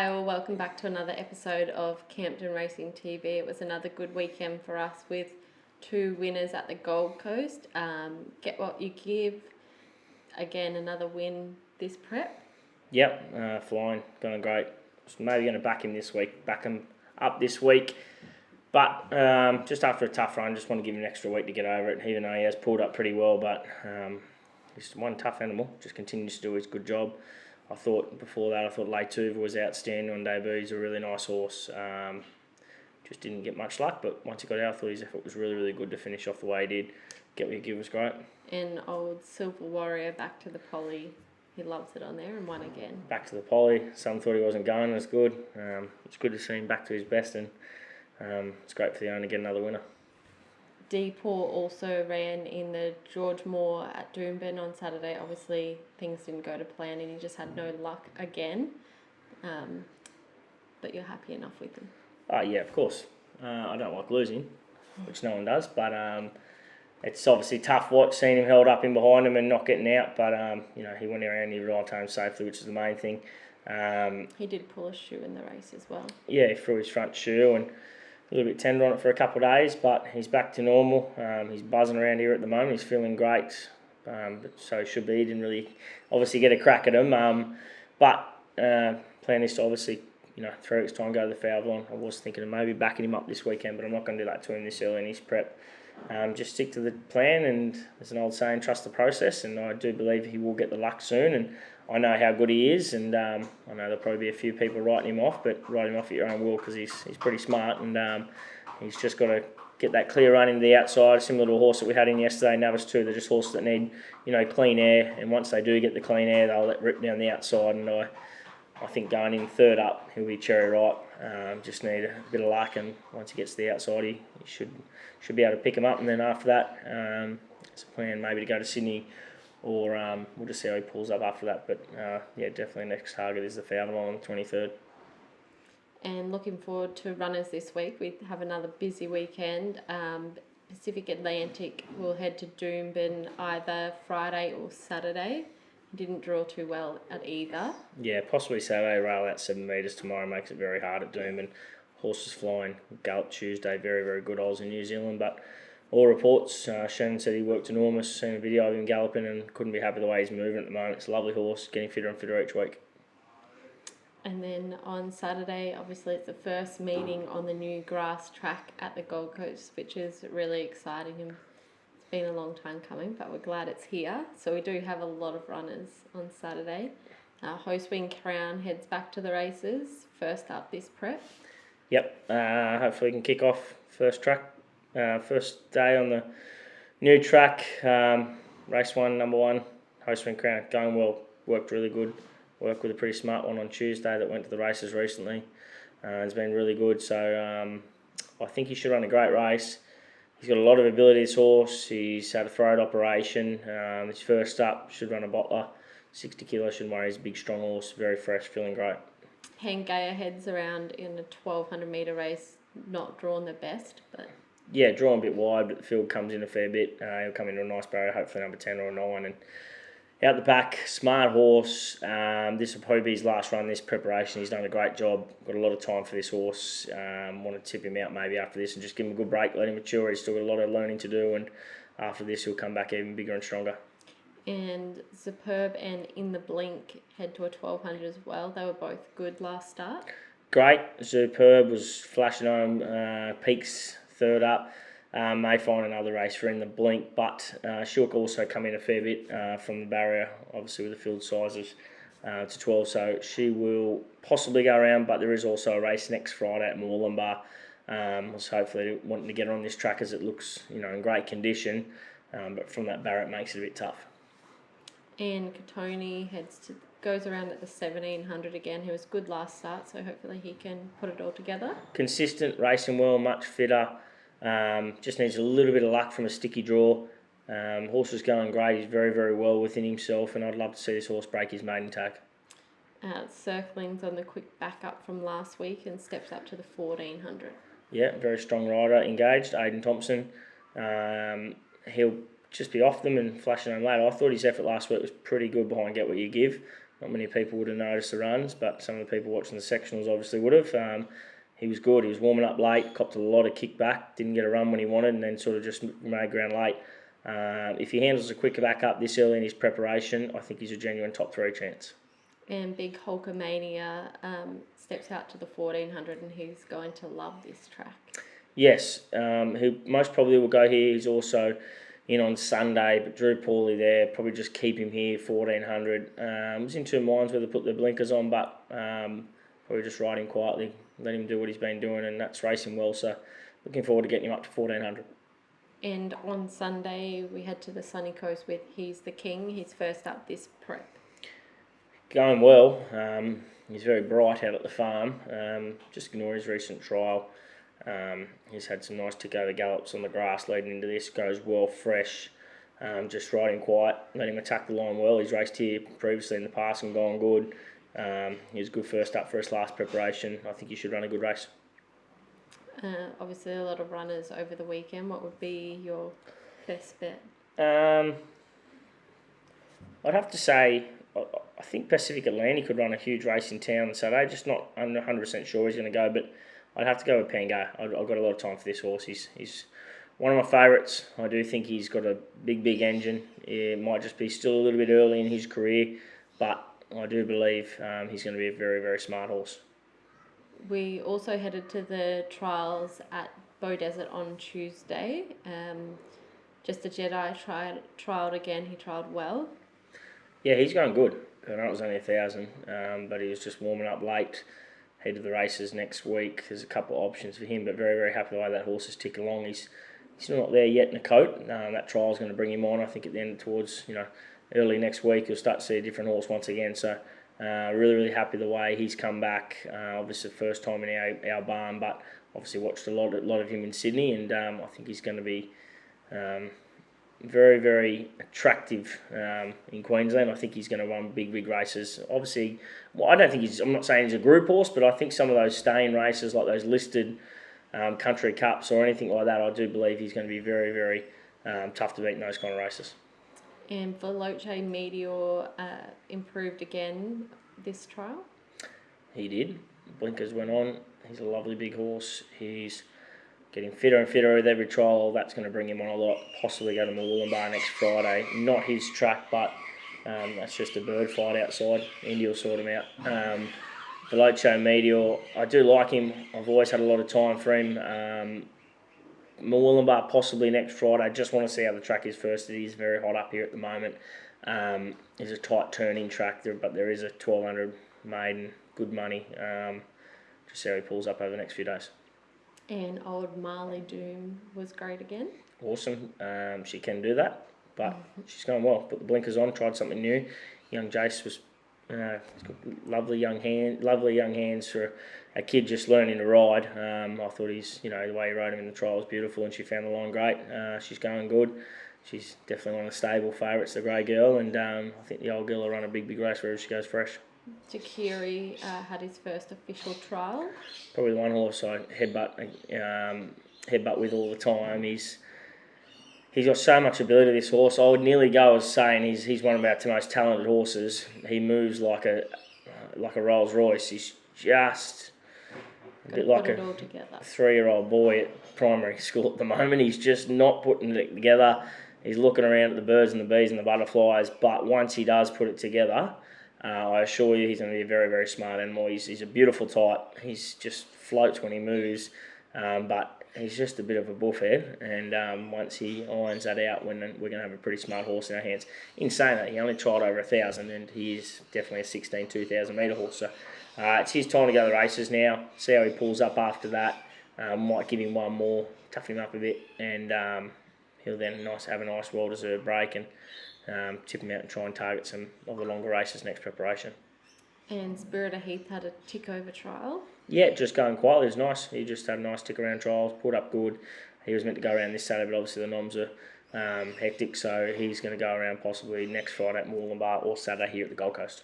Hi all, welcome back to another episode of Campton Racing TV. It was another good weekend for us with two winners at the Gold Coast. Get what you give. Again, another win this prep. Yep, flying, going great. Maybe going to back him this week, back him up this week. But just after a tough run, just want to give him an extra week to get over it, even though he has pulled up pretty well. But he's one tough animal, just continues to do his good job. I thought Leituva was outstanding on debut. He's a really nice horse. Just didn't get much luck, but once he got out, I thought his effort was really, really good to finish off the way he did. Get what you give was great. And old Silver Warrior back to the poly. He loves it on there and won again. Back to the poly. Some thought he wasn't going as good. It's good to see him back to his best, and it's great for the owner to get another winner. Deepaw also ran in the George Moore at Doomben on Saturday. Obviously, things didn't go to plan and he just had no luck again. But you're happy enough with him? Oh, yeah, of course. I don't like losing, which no one does, but it's obviously tough watch seeing him held up in behind him and not getting out, but he went around, he arrived home safely, which is the main thing. He did pull a shoe in the race as well. Yeah, he threw his front shoe and a little bit tender on it for a couple of days, but he's back to normal. He's buzzing around here at the moment. He's feeling great, so he should be. He didn't really obviously get a crack at him, but plan is to obviously 3 weeks' time go to the Fowler. I was thinking of maybe backing him up this weekend, but I'm not going to do that to him this early in his prep. Just stick to the plan, and there's an old saying, trust the process, and I do believe he will get the luck soon, and I know how good he is, and I know there'll probably be a few people writing him off, but write him off at your own will because he's pretty smart, and he's just got to get that clear run into the outside, similar to a horse that we had in yesterday, Navis 2. They're just horses that need clean air, and once they do get the clean air, they'll let rip down the outside, and I think going in third up, he'll be cherry ripe. Just need a bit of luck, and once he gets to the outside, he should be able to pick him up. And then after that, it's a plan maybe to go to Sydney, or we'll just see how he pulls up after that. But definitely next target is the Fowler on the 23rd. And looking forward to runners this week. We have another busy weekend. Pacific Atlantic will head to Doomben either Friday or Saturday. Didn't draw too well at either. Yeah, possibly Saturday. Rail out 7 metres tomorrow makes it very hard at Doomben. Horses flying. Gallop Tuesday, very, very good. I was in New Zealand, but all reports, Shannon said he worked enormous. Seen a video of him galloping and couldn't be happy with the way he's moving at the moment. It's a lovely horse, getting fitter and fitter each week. And then on Saturday, obviously it's the first meeting on the new grass track at the Gold Coast, which is really exciting. And it's been a long time coming, but we're glad it's here. So we do have a lot of runners on Saturday. Hostwing Crown heads back to the races, first up this prep. Yep, hopefully we can kick off first day on the new track. Race 1, number 1, Hostwing Crown, going well, worked really good. Worked with a pretty smart one on Tuesday that went to the races recently. It's been really good, so I think he should run a great race. He's got a lot of ability, this horse. He's had a throat operation. His first up, should run a bottler. 60 kilos, shouldn't worry. He's a big, strong horse, very fresh, feeling great. Hangaya heads around in a 1,200 metre race, not drawn the best, but... Yeah, drawn a bit wide, but the field comes in a fair bit. He'll come into a nice barrier, hopefully number 10 or a 9, and out the back, smart horse. This will probably be his last run, this preparation. He's done a great job. Got a lot of time for this horse. Want to tip him out maybe after this and just give him a good break, let him mature. He's still got a lot of learning to do, and after this he'll come back even bigger and stronger. And Superb and In the Blink head to a 1,200 as well. They were both good last start. Great. Superb was flashing home. Peaks third up. May find another race for In the Blink, but she'll also come in a fair bit from the barrier, obviously with the field sizes to 12, so she will possibly go around, but there is also a race next Friday at Moorlambar. Was hopefully wanting to get her on this track as it looks in great condition, but from that barrier it makes it a bit tough. And Katoni goes around at the 1,700 again. He was good last start, so hopefully he can put it all together. Consistent, racing well, much fitter. Just needs a little bit of luck from a sticky draw. Horse is going great. He's very, very well within himself, and I'd love to see this horse break his maiden tag. Circling's on the quick backup from last week and steps up to the 1,400. Yeah, very strong rider, engaged, Aidan Thompson. He'll just be off them and flashing on later. I thought his effort last week was pretty good behind Get What You Give. Not many people would have noticed the runs, but some of the people watching the sectionals obviously would have. He was good. He was warming up late, copped a lot of kickback, didn't get a run when he wanted, and then sort of just made ground late. If he handles a quicker back up this early in his preparation, I think he's a genuine top 3 chance. And Big Hulkamania steps out to the 1400, and he's going to love this track. Yes, he most probably will go here. He's also in on Sunday, but Drew Pauly there. Probably just keep him here, 1400. Was in two minds whether to put the blinkers on, but probably just ride him quietly, let him do what he's been doing, and that's racing well. So looking forward to getting him up to 1400. And on Sunday, we head to the sunny coast with He's the King. He's first up this prep. Going well. He's very bright out at the farm. Just ignore his recent trial. He's had some nice tick-over gallops on the grass leading into this. Goes well, fresh. Just riding quiet. Let him attack the line well. He's raced here previously in the past and gone good. He was good first up for his last preparation. I think he should run a good race. Obviously, a lot of runners over the weekend. What would be your best bet? I'd have to say, I think Pacific Atlantic could run a huge race in town on Saturday. Just not, I'm not 100% sure he's going to go, but I'd have to go with Pango. I've got a lot of time for this horse. He's one of my favourites. I do think he's got a big engine. It might just be still a little bit early in his career, but I do believe he's going to be a very smart horse. We also headed to the trials at Bow Desert on Tuesday. Just the Jedi trialled again. He trialled well. Yeah, he's going good. I know it was only 1,000, but he was just warming up late. Head to the races next week. There's a couple of options for him, but very happy the way that horse is ticking along. He's still not there yet in the coat. That trial's going to bring him on. I think at the end towards early next week you'll start to see a different horse once again. So really happy the way he's come back. Obviously first time in our barn, but obviously watched a lot of him in Sydney, and I think he's going to be very attractive in Queensland. I think he's going to run big races. Obviously, I don't think I'm not saying he's a group horse, but I think some of those staying races, like those listed country cups or anything like that, I do believe he's going to be very tough to beat in those kind of races. And Veloce Meteor improved again this trial? He did. Blinkers went on. He's a lovely big horse. He's getting fitter and fitter with every trial. That's going to bring him on a lot. Possibly go to Murwillumbah next Friday. Not his track, but that's just a bird fight outside. Indy will sort him out. Veloce Meteor, I do like him. I've always had a lot of time for him. Murwillumbah possibly next Friday. Just want to see how the track is first. It is very hot up here at the moment. It's a tight turning track there, but there is a 1,200 maiden, good money. Just see how he pulls up over the next few days. And old Marley Doom was great again. Awesome. She can do that, but she's going well. Put the blinkers on, tried something new. Young Jace was he's got lovely young hands for a kid just learning to ride. I thought the way he rode him in the trial was beautiful, and she found the line great. She's going good. She's definitely one of the stable favourites, the grey girl, and I think the old girl will run a big race wherever she goes fresh. Takiri had his first official trial. Probably the one horse I headbutt with all the time. He's got so much ability, this horse. I would nearly go as saying he's one of our two most talented horses. He moves like a Rolls Royce. He's just a bit like a 3-year-old boy at primary school at the moment. He's just not putting it together. He's looking around at the birds and the bees and the butterflies, but once he does put it together, I assure you he's going to be a very smart animal. He's a beautiful type. He's just floats when he moves, but he's just a bit of a buffhead, and once he irons that out, we're going to have a pretty smart horse in our hands. In saying that, he only tried over 1,000, and he is definitely a 2,000 metre horse. So it's his time to go to the races now. See how he pulls up after that. Might give him one more, toughen him up a bit, and he'll then have a nice well-deserved break and tip him out and try and target some of the longer races next preparation. And Spirit of Heath had a tick-over trial. Yeah, just going quietly. It was nice. He just had a nice tick-around trials, pulled up good. He was meant to go around this Saturday, but obviously the noms are hectic, so he's going to go around possibly next Friday at Murwillumbah or Saturday here at the Gold Coast.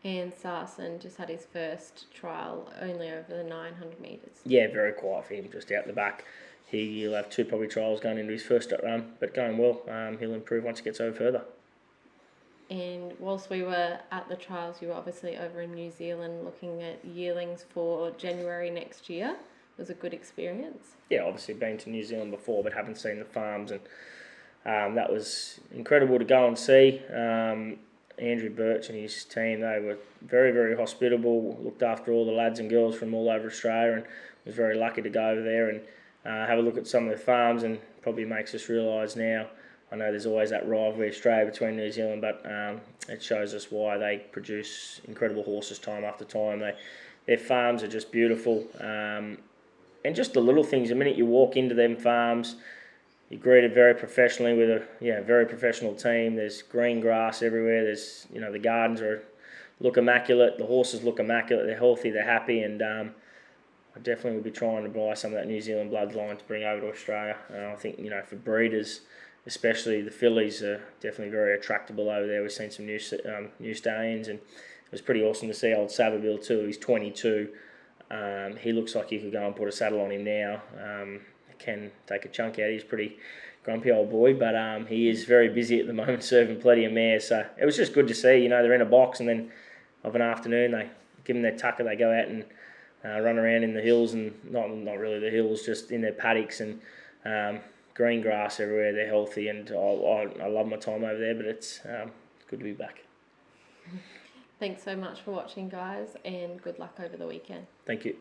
And Sarson just had his first trial, only over the 900 metres. Yeah, very quiet for him, just out the back. He'll have probably trials going into his first run, but going well. He'll improve once he gets over further. And whilst we were at the trials, you were obviously over in New Zealand looking at yearlings for January next year. It was a good experience. Yeah, obviously been to New Zealand before, but haven't seen the farms, and that was incredible to go and see. Andrew Birch and his team, they were very, very hospitable, looked after all the lads and girls from all over Australia, and was very lucky to go over there and have a look at some of the farms, and probably makes us realise now, I know there's always that rivalry Australia between New Zealand, but it shows us why they produce incredible horses time after time. Their farms are just beautiful, and just the little things. The minute you walk into them farms, you're greeted very professionally with a very professional team. There's green grass everywhere. There's the gardens look immaculate. The horses look immaculate. They're healthy. They're happy, and I definitely will be trying to buy some of that New Zealand bloodline to bring over to Australia. I think for breeders, especially the fillies, are definitely very attractable over there. We've seen some new stallions, and it was pretty awesome to see old Savabeel too. He's 22. He looks like you could go and put a saddle on him now. Can take a chunk out. He's a pretty grumpy old boy, but he is very busy at the moment serving plenty of mares. So it was just good to see. They're in a box, and then of an afternoon they give them their tucker. They go out and run around in the hills, and not really the hills, just in their paddocks, and green grass everywhere. They're healthy, and I love my time over there. But it's good to be back. Thanks so much for watching, guys, and good luck over the weekend. Thank you.